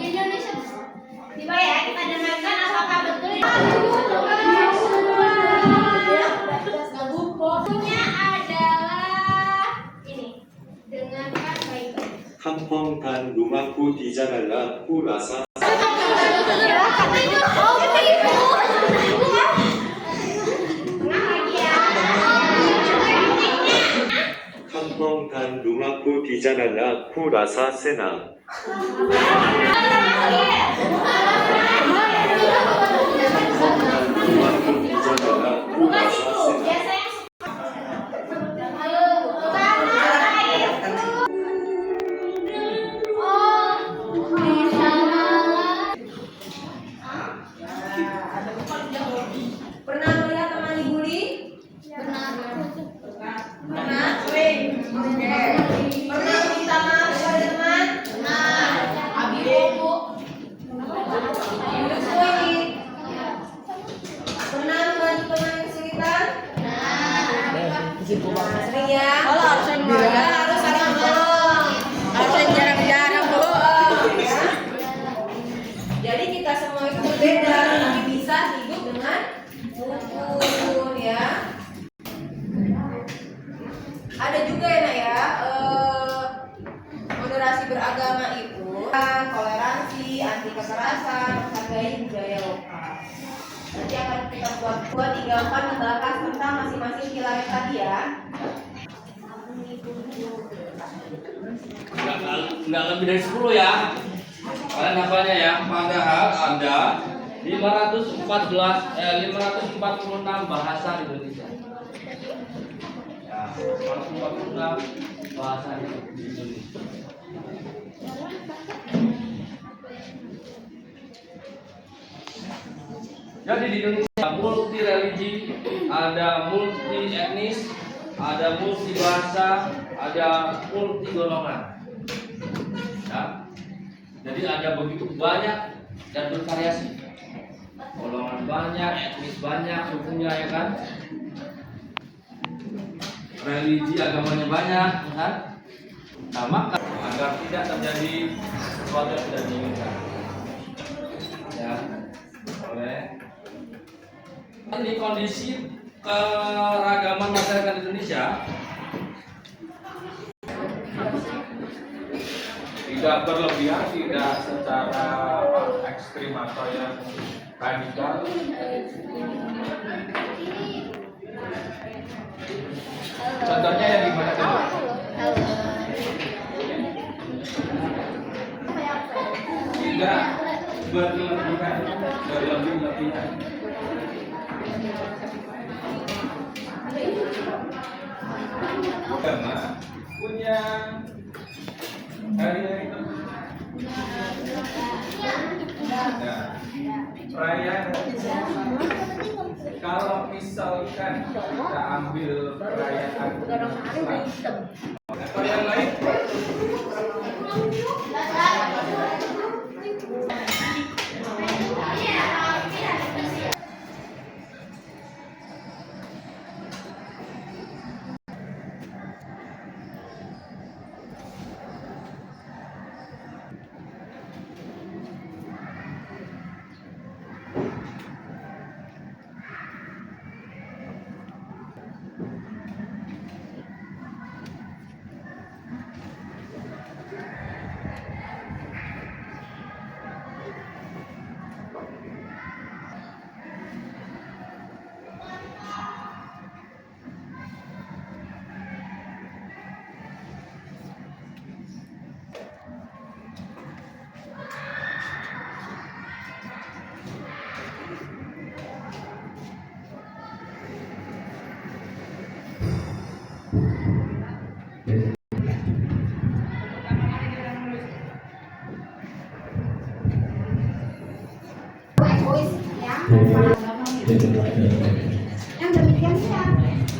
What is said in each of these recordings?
Indonesia. Coba ya kita dengarkan apakah betul bukunya adalah ini. Dengarkan baik-baik. 한펑 단 루마쿠 디자랄라 쿠라사 한펑 단 루마쿠 디자랄라 쿠라사 세나 루마쿠 디자랄라 쿠라사 세나 Pernah melihat teman dibully? Pernah? Sering? Oke. Pernah minta maaf kepada teman? Abi Bobo. Semua ini. Pernah membantu teman yang kesulitan? Sering ya? Harus saling menolong. Jarang-jarang bohong. Ya. Jadi kita semua itu berbeda, tapi bisa hidup dengan rukun ya. Ada juga ya nak ya, moderasi beragama itu toleransi, anti kekerasan, menghargai budaya lokal. Nanti akan kita buat 2, 3, 4 membahas tentang masing-masing pilar tadi ya. Nggak lebih dari 10 ya. Kalian hafalnya ya. Padahal ada 546 bahasa Indonesia. Ya, 546 bahasa Indonesia. Jadi di Indonesia multi religi, ada multi etnis, ada multi bahasa, ada multi golongan. Ya. Jadi ada begitu banyak dan bervariasi. Golongan banyak, etnis banyak, sukunya ya kan. Religi agamanya banyak, ya kan. Nah, maka agar tidak terjadi sesuatu yang tidak diinginkan. Ya, boleh. Ini kondisi keragaman masyarakat Indonesia tidak berlebihan, tidak secara ekstrim atau yang radikal. Contohnya yang gimana dulu? Tidak berlebihan, berlebih-lebihan. Agama punya hari-hari perayaan. Kalau misalkan kita ambil perayaan atau yang lain, yang demikian ya,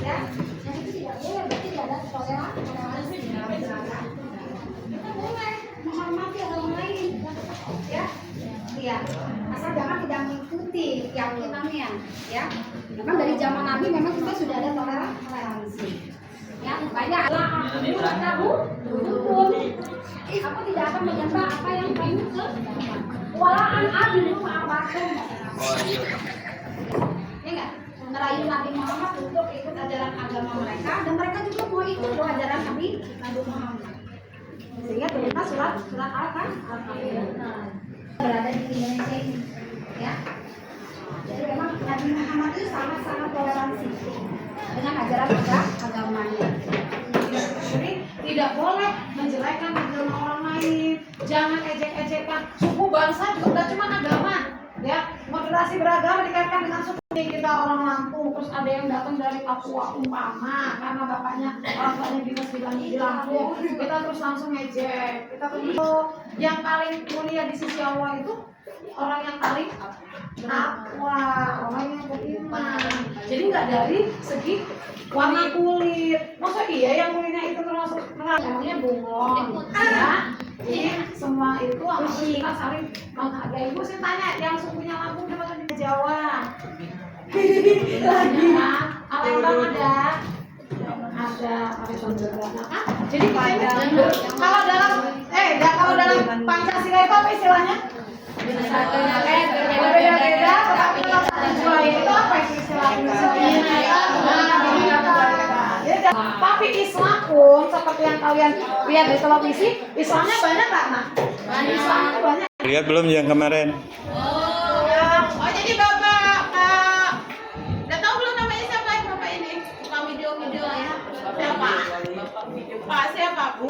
yang itu tidak boleh, berarti tidak ada toleransi. Kita boleh menghormati orang lain, ya, ya, asal jangan tidak mengikuti keyakinannya, ya. Memang dari zaman Nabi memang kita sudah ada toleransi, ya, makanya Allah tahu hukum. Aku tidak akan menyembah apa yang kamu sembah. Walaan adil ma'abakum. Oh iya. Ya enggak? Merayu Nabi Muhammad untuk ikut ajaran agama mereka dan mereka juga mau ikut ajaran Nabi Muhammad. Sehingga turunlah surat Al-Kafirun. Berada di Indonesia ini, ya. Jadi memang Nabi Muhammad itu sangat-sangat toleransi dengan ajaran agamanya. Jadi tidak boleh menjelekkan agama orang lain, jangan ejek-ejekan. Suku bangsa juga udah cuma agama, ya. Moderasi beragama dikaitkan dengan suku. Kita orang Lampung, terus ada yang datang dari Papua umpama karena bapaknya orang tuanya dinas di Lampung, kita terus langsung ngejek. Kita tuh yang paling mulia di sisi Allah itu orang yang paling takwa, orang yang beriman. Jadi nggak dari segi warna kulit. Masa iya yang kulitnya itu termasuk namanya bunglon, ya? Jadi semua itu harus kita saling menghargai. Ibu saya tanya yang sukunya Lampung sama di Jawa. Lagi Palembang ada kan? Jadi kalau dalam Pancasila itu apa istilahnya? Beda-beda, tetapi dalam tujuan itu apa istilahnya? Tapi Islam pun seperti yang kalian lihat di televisi, Islamnya banyak nggak, Nah? Islamnya banyak. Lihat belum yang kemarin? Jadi Bapak udah tahu belum namanya siapa Bapak ini? Tukang video-video ya. Siapa? Pak siapa, Bu?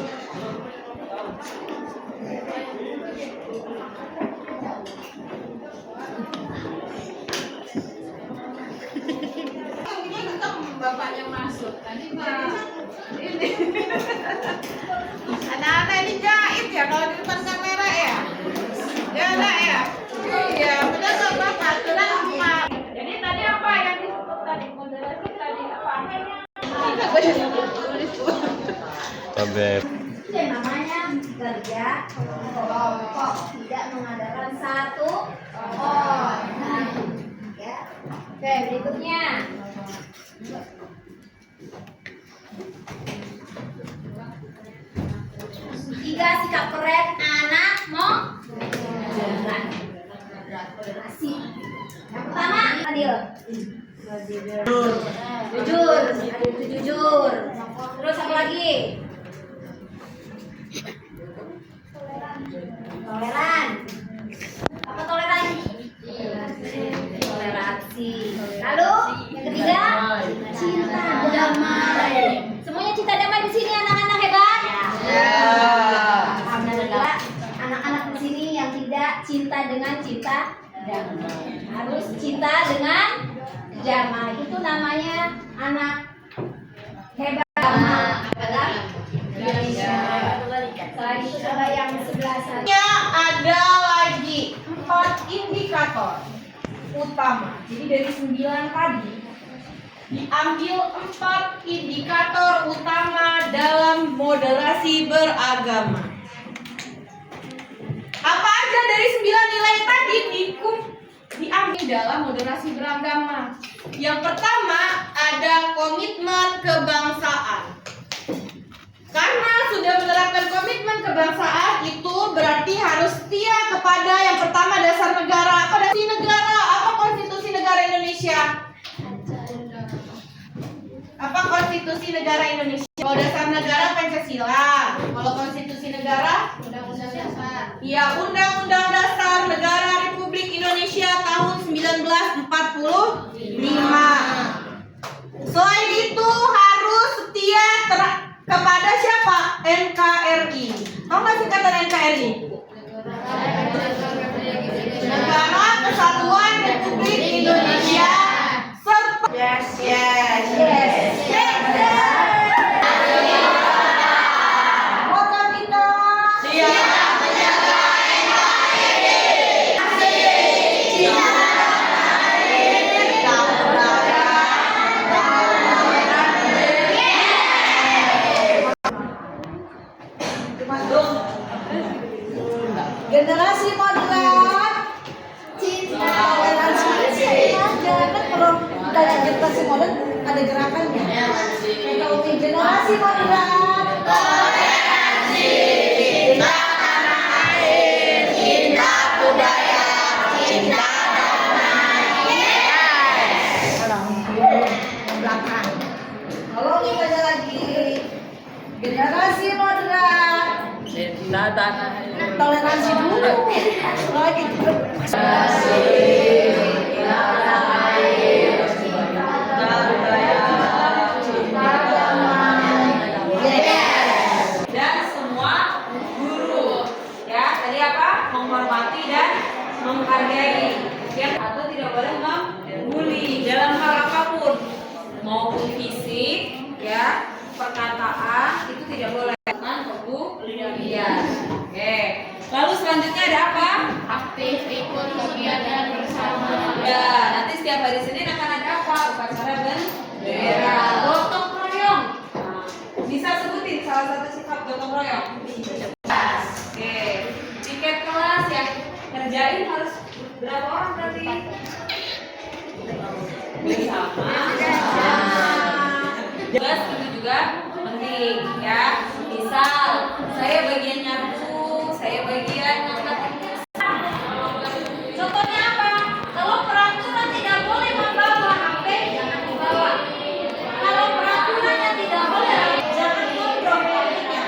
Bapaknya masuk tadi Pak. Ini. Anak-anak ini jahit ya kalau di depan kamera ya. Ya enggak ya? Iya, benar nggak Bapak? Tenang Pak. Jadi tadi apa yang disebut tadi? Moderasi tadi apa? Tablet. Itu yang namanya kerja kelompok, tidak mengadakan satu orang. Ya. Oke, berikutnya. Tiga sikap keren anak jalan. Moderasi. Yang pertama adil. Jujur. Adil itu jujur. Terus apa lagi? Toleran. Apa toleran? Toleransi. Lalu yang ketiga cinta damai. Semuanya cinta damai di sini anak-anak hebat. Alhamdulillah anak-anak di sini yang tidak cinta dengan cinta damai. Harus cinta dengan damai. Itu namanya anak hebat. Adalah selain itu coba yang sebelah sana. Ada lagi 4 indikator utama. Jadi dari 9 tadi diambil 4 indikator utama dalam moderasi beragama. Apa aja dari 9 nilai tadi diambil dalam moderasi beragama? Yang pertama ada komitmen kebangsaan. Karena sudah menerapkan komitmen kebangsaan itu berarti harus setia kepada yang pertama dasar negara. Apa dasar negara? Apa konstitusi negara Indonesia? Apa konstitusi negara Indonesia? Kalau dasar negara Pancasila. Kalau konstitusi negara? Undang-undang dasar. Ya, Undang-Undang Dasar Negara Republik Indonesia tahun 1945. Selain itu harus setia kepada siapa? NKRI. Tahu nggak singkatan NKRI? Negara Kesatuan Republik Indonesia. Yes. Apakah kita siap menjaga generasi moderat, cinta, toleransi, jangan kalau kita generasi modern ada gerakannya. Generasi moderat, toleransi, Toleransi dulu. Oh gitu. Dan semua guru. Ya, tadi apa? Menghormati dan menghargai. Yang satu tidak boleh membuli dalam hal apapun, maupun fisik, ya, perkataan itu tidak boleh. Iya. Oke. Lalu selanjutnya ada apa? Aktif ikut kegiatan bersama. Ya, nanti setiap hari Senin akan ada apa? Upacara bendera, gotong royong. Nah, bisa sebutin salah satu sifat gotong royong. Oke. Tiket kelas yang ngerjain harus berapa orang berarti? Bersama. Jelas itu juga penting ya. Misal saya bagian nyapu, saya bagian ngangkat. Contohnya apa? Kalau peraturan tidak boleh membawa HP, jangan dibawa. Kalau peraturannya tidak boleh, jangan gondrong rambutnya.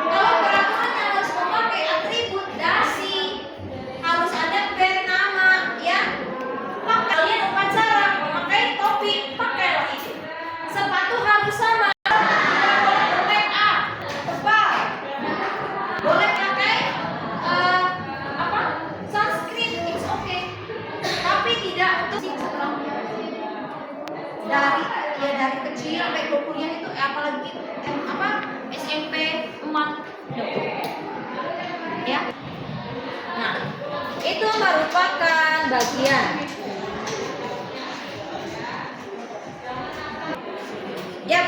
Kalau peraturannya harus memakai atribut dasi, harus ada band nama, ya. Pak kalian upacara memakai topi, pakailah itu. Sepatu harus sama. Make up, tebal. Boleh pakai apa? Sunscreen, it's okay. Tapi tidak untuk dari kecil sampai kuliah itu apalagi apa SMP emak ya. Nah, itu merupakan bagian ya